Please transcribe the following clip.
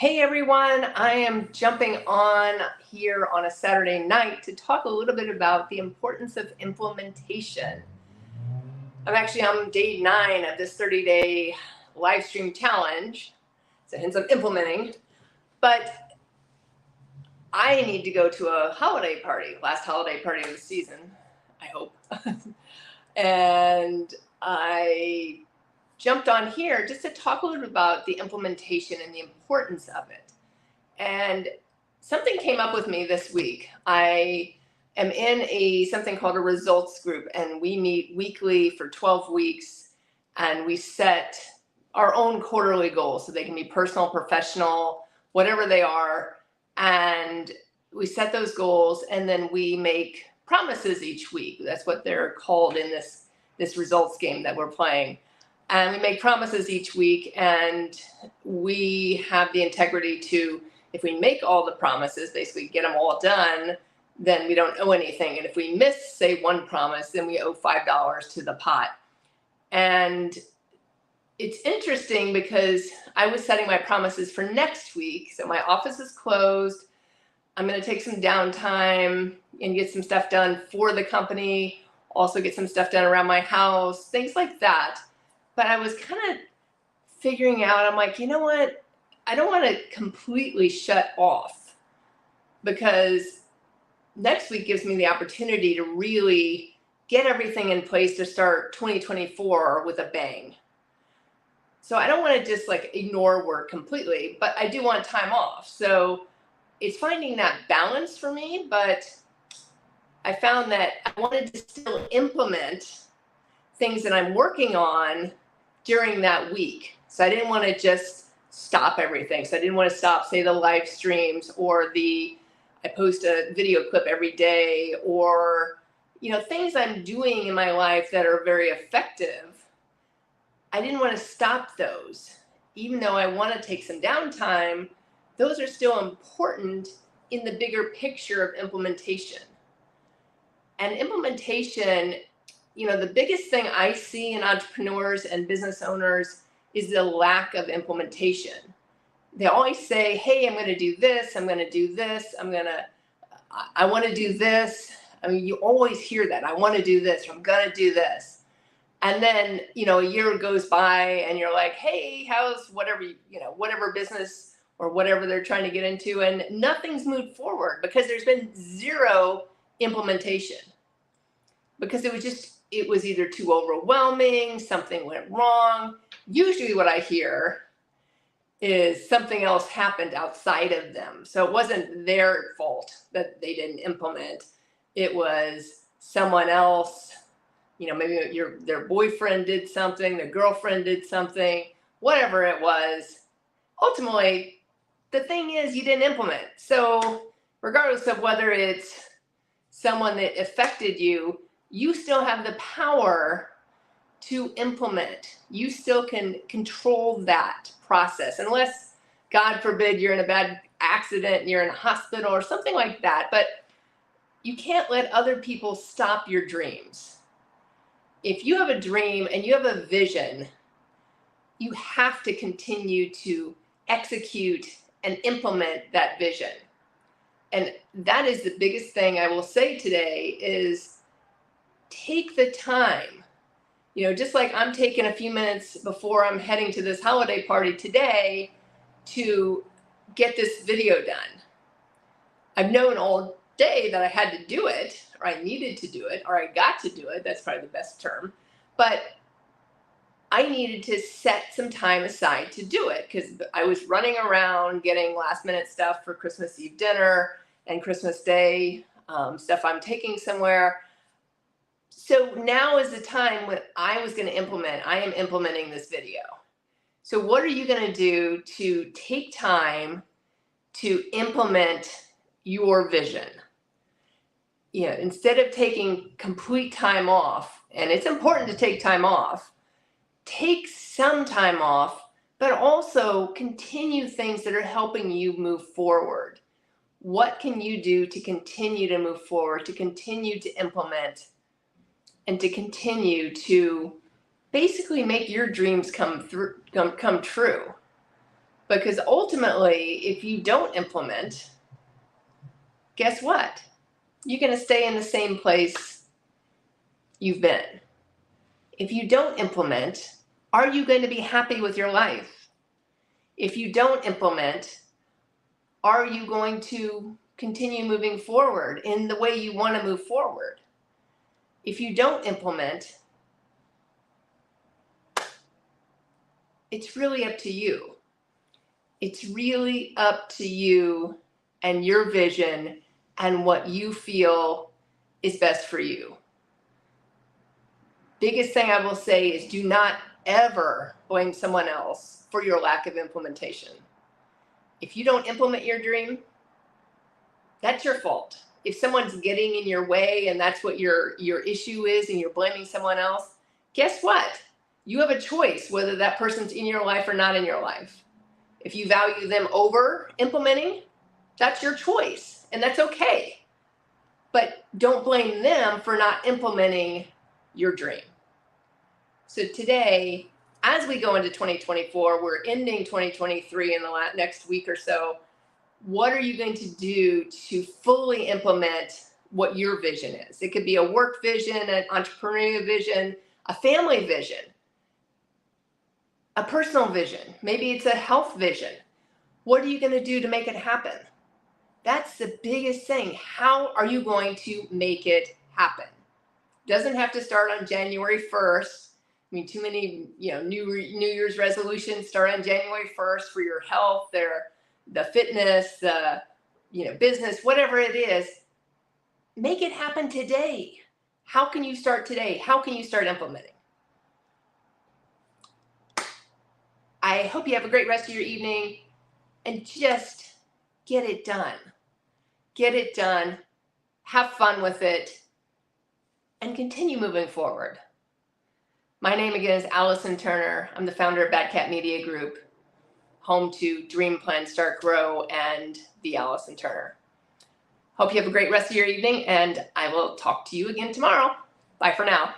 Hey everyone, I am jumping on here on a Saturday night to talk a little bit about the importance of implementation. I'm actually on day 9 of this 30-day live stream challenge, so hence I'm implementing. But I need to go to a holiday party, last holiday party of the season, I hope. And I jumped on here just to talk a little bit about the implementation and the importance of it. And something came up with me this week. I am in something called a results group, and we meet weekly for 12 weeks, and we set our own quarterly goals. So they can be personal, professional, whatever they are. And we set those goals, and then we make promises each week. That's what they're called in this results game that we're playing. And we make promises each week, and we have the integrity to, if we make all the promises, basically get them all done, then we don't owe anything. And if we miss, say, one promise, then we owe $5 to the pot. And it's interesting because I was setting my promises for next week. So my office is closed. I'm going to take some downtime and get some stuff done for the company, also get some stuff done around my house, things like that. But I was kind of figuring out, I'm like, you know what? I don't want to completely shut off, because next week gives me the opportunity to really get everything in place to start 2024 with a bang. So I don't want to just like ignore work completely, but I do want time off. So it's finding that balance for me, but I found that I wanted to still implement things that I'm working on during that week. So I didn't want to just stop everything. So I didn't want to stop, say, the live streams or I post a video clip every day, or, things I'm doing in my life that are very effective. I didn't want to stop those. Even though I want to take some downtime, those are still important in the bigger picture of implementation. And implementation, the biggest thing I see in entrepreneurs and business owners is the lack of implementation. They always say, hey, I'm going to do this. I'm going to do this. I want to do this. I mean, you always hear that. I want to do this. Or I'm going to do this. And then, a year goes by and you're like, hey, how's whatever business or whatever they're trying to get into, and nothing's moved forward because there's been zero implementation. Because it was either too overwhelming, something went wrong. Usually what I hear is something else happened outside of them. So it wasn't their fault that they didn't implement. It was someone else, maybe their boyfriend did something, their girlfriend did something, whatever it was. Ultimately, the thing is you didn't implement. So regardless of whether it's someone that affected you, you still have the power to implement. You still can control that process, unless, God forbid, you're in a bad accident and you're in a hospital or something like that. But you can't let other people stop your dreams. If you have a dream and you have a vision, you have to continue to execute and implement that vision. And that is the biggest thing I will say today is take the time. Just like I'm taking a few minutes before I'm heading to this holiday party today to get this video done. I've known all day that I had to do it, or I needed to do it, or I got to do it. That's probably the best term. But I needed to set some time aside to do it because I was running around getting last minute stuff for Christmas Eve dinner and Christmas Day, stuff I'm taking somewhere. So now is the time when I was going to implement. I am implementing this video. So what are you going to do to take time to implement your vision? Instead of taking complete time off, and it's important to take time off, take some time off, but also continue things that are helping you move forward. What can you do to continue to move forward, to continue to implement, and to continue to basically make your dreams come true? Because ultimately, if you don't implement, guess what? You're going to stay in the same place you've been. If you don't implement, are you going to be happy with your life? If you don't implement, are you going to continue moving forward in the way you want to move forward? If you don't implement, it's really up to you. It's really up to you and your vision and what you feel is best for you. Biggest thing I will say is do not ever blame someone else for your lack of implementation. If you don't implement your dream, that's your fault. If someone's getting in your way and that's what your issue is and you're blaming someone else, guess what? You have a choice whether that person's in your life or not in your life. If you value them over implementing, that's your choice, and that's okay. But don't blame them for not implementing your dream. So today, as we go into 2024, we're ending 2023 in the next week or so. What are you going to do to fully implement what your vision is? It could be a work vision, an entrepreneurial vision, a family vision, a personal vision. Maybe it's a health vision. What are you going to do to make it happen? That's the biggest thing. How are you going to make it happen? Doesn't have to start on January 1st. I mean, too many, New Year's resolutions start on January 1st for your health, the fitness, the, business, whatever it is. Make it happen today. How can you start today? How can you start implementing? I hope you have a great rest of your evening and just get it done. Get it done. Have fun with it and continue moving forward. My name again is Allison Turner. I'm the founder of Bad Cat Media Group, home to Dream, Plan, Start, Grow, and the Allison Turner. Hope you have a great rest of your evening, and I will talk to you again tomorrow. Bye for now.